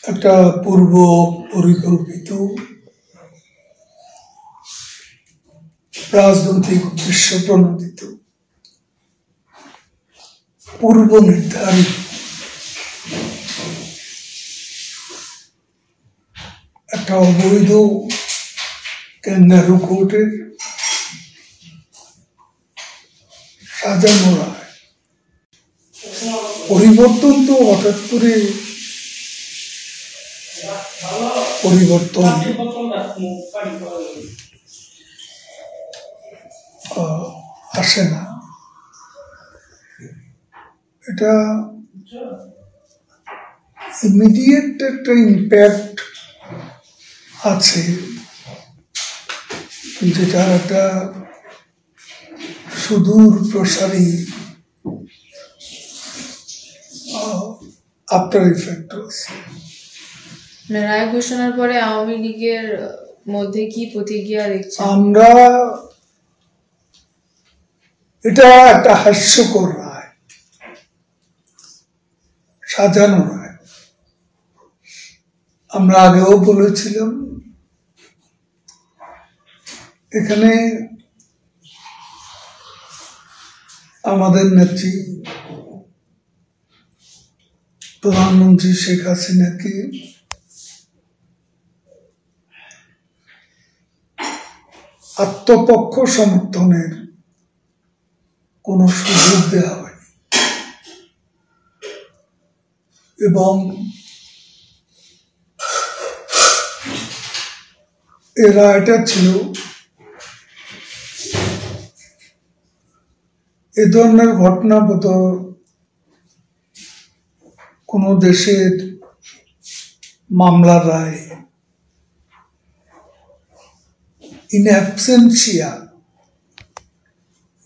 একটা পূর্ব পরিকল্পিত রাজনৈতিক উদ্দেশ্য প্রণোদিত পূর্ব নির্ধারিত একটা অবৈধ ক্যাঙ্গারু কোর্টের সাজানো রায়। পরিবর্তন তো হঠাৎ করে পরিবর্তন আসে না, এটা ইমিডিয়েট একটা ইম্প্যাক্ট আছে, যেটার একটা সুদূর প্রসারী আফটার ইফেক্ট আছে। রায় ঘোষণার পরে আওয়ামী লীগের মধ্যে কি প্রতিক্রিয়া দেখছেন? আমরা এটা একটা হাস্যকর রায়, সাজানো রায়। আমরা আগেও বলেছিলাম এখানে আমাদের নেত্রী প্রধানমন্ত্রী শেখ হাসিনাকে আত্মপক্ষ সমর্থনের কোন সুযোগ দেওয়া হয়নি এবং এই রায়টা ছিল এ ধরনের ঘটনা বোধ কোন দেশের মামলার রায় ইন অ্যাবসেন্সিয়া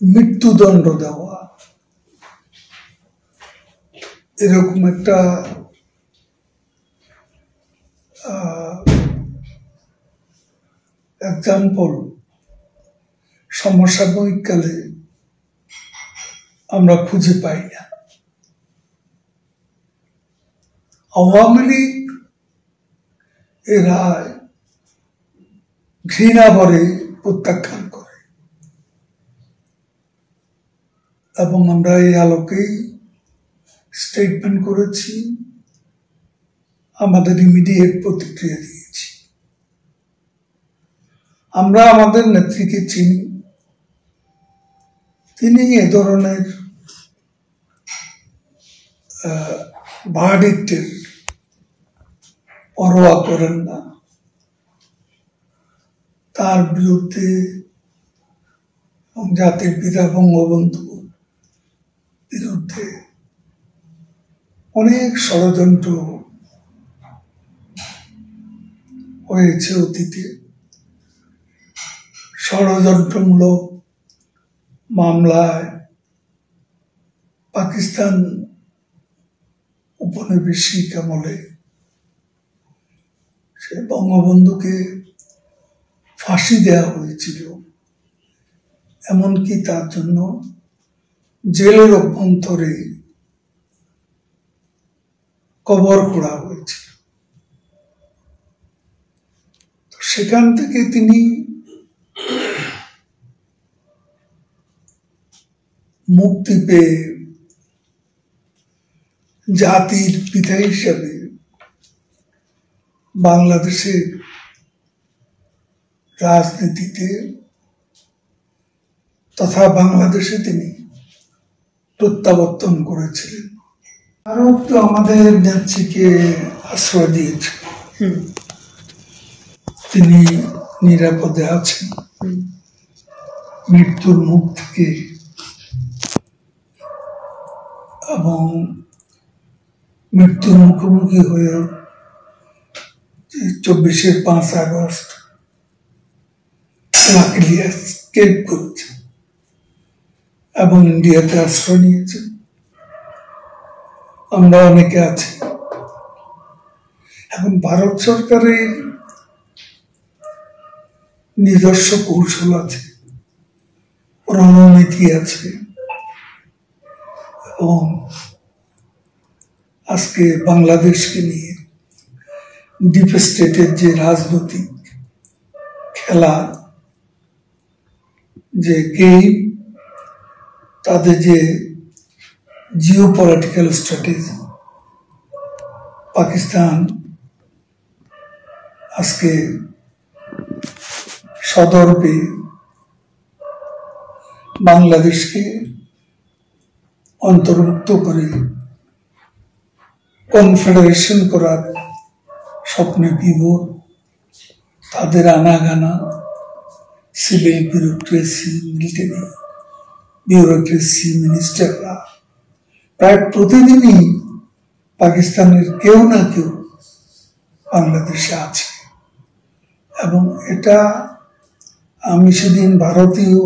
মৃত্যুদণ্ড দেওয়া, এরকম একটা এক্সাম্পল সমসাময়িক কালে আমরা খুঁজে পাই না। আওয়ামী লীগ এ রায় ঘৃণা ভরে প্রত্যাখ্যান করে এবং আমরা এই আলোকেই স্টেটমেন্ট করেছি, আমাদের ইমিডিয়েট প্রতিক্রিয়া দিয়েছি। আমরা আমাদের নেত্রীকে চিনি, তিনি এ ধরনের ভার্ডিক্টের পরোয়া করেন না। তার বিরুদ্ধে জাতির পিতা বঙ্গবন্ধুর বিরুদ্ধে অনেক ষড়যন্ত্র হয়েছে অতীতে। ষড়যন্ত্রমূলক মামলায় পাকিস্তান উপনিবেশিক আমলে সে বঙ্গবন্ধুকে ফাঁসি দেওয়া হয়েছিল, এমনকি তার জন্য জেলের অভ্যন্তরে কবর খোঁড়া হয়েছিল। তো সেখান থেকে তিনি মুক্তি পেয়ে জাতির পিতা হিসাবে বাংলাদেশের রাজনীতিতে তথা বাংলাদেশে তিনি প্রত্যাবর্তন করেছিলেন। ভারত তো আমাদের নেত্রীকে আশ্রয় দিয়েছে, তিনি নিরাপদে আছেন, মৃত্যুর মুখ থেকে এবং মৃত্যুর মুখোমুখি হয়ে 24-এর 5 আগস্ট লাকিলি এসকেপ করেছে এবং ইন্ডিয়াতে আশ্রয় নিয়েছে। আমরা অনেকে আছি। এখন ভারত সরকারের নিজস্ব কৌশল আছে, রণনীতি আছে এবং আজকে বাংলাদেশকে নিয়ে ডিপ স্টেটের যে রাজনৈতিক খেলা, যে গেম, তাদের যে জিও পলিটিক্যাল স্ট্র্যাটেজি, পাকিস্তান আজকে সদর্পে বাংলাদেশকে অন্তর্ভুক্ত করে কনফেডারেশন করার স্বপ্নে বিভোর, তাদের আনাগানা, সিভিল বিউরোক্রেসি, মিলিটারি বিউরোক্রেসি, মিনিস্টাররা প্রায় প্রতিদিনই পাকিস্তানের কেউ না কেউ বাংলাদেশে আছে। এবং এটা আমি সেদিন ভারতীয়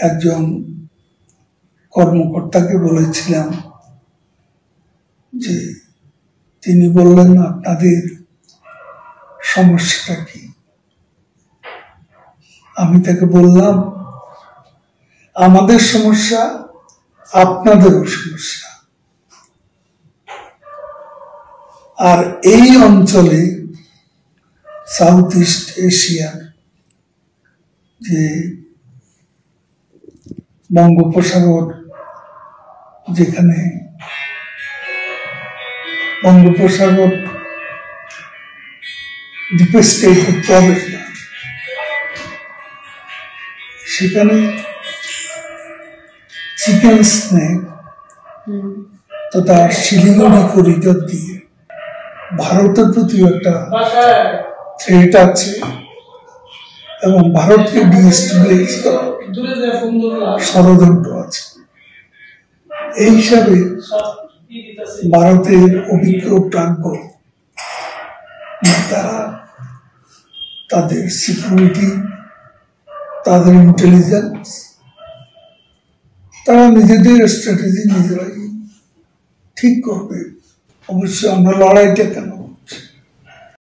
একজন কর্মকর্তাকে বলেছিলাম, যে তিনি বললেন, আপনাদের সমস্যাটা কি? আমি তাকে বললাম, আমাদের সমস্যা আপনাদেরও সমস্যা। আর এই অঞ্চলে সাউথ ইস্ট এশিয়ার যে বঙ্গোপসাগর, যেখানে বঙ্গোপসাগর ডিপ স্টেটের প্রবেশ, সেখানে চিকেন স্নেক তথা শিলিগুড়ি করিডর দিয়ে ভারতের প্রতি একটা থ্রেট আছে এবং ভারতকে ডিস্টেবিলাইজ করার ষড়যন্ত্র আছে। এই হিসাবে ভারতের অভিজ্ঞ প্রাজ্ঞ নেতারা তাদের সিকিউরিটি, তাদের ইন্টেলিজেন্স, তারা নিজেদের স্ট্র্যাটেজি নিজেরাই ঠিক করবে। অবশ্যই আমরা লড়াইটা কেন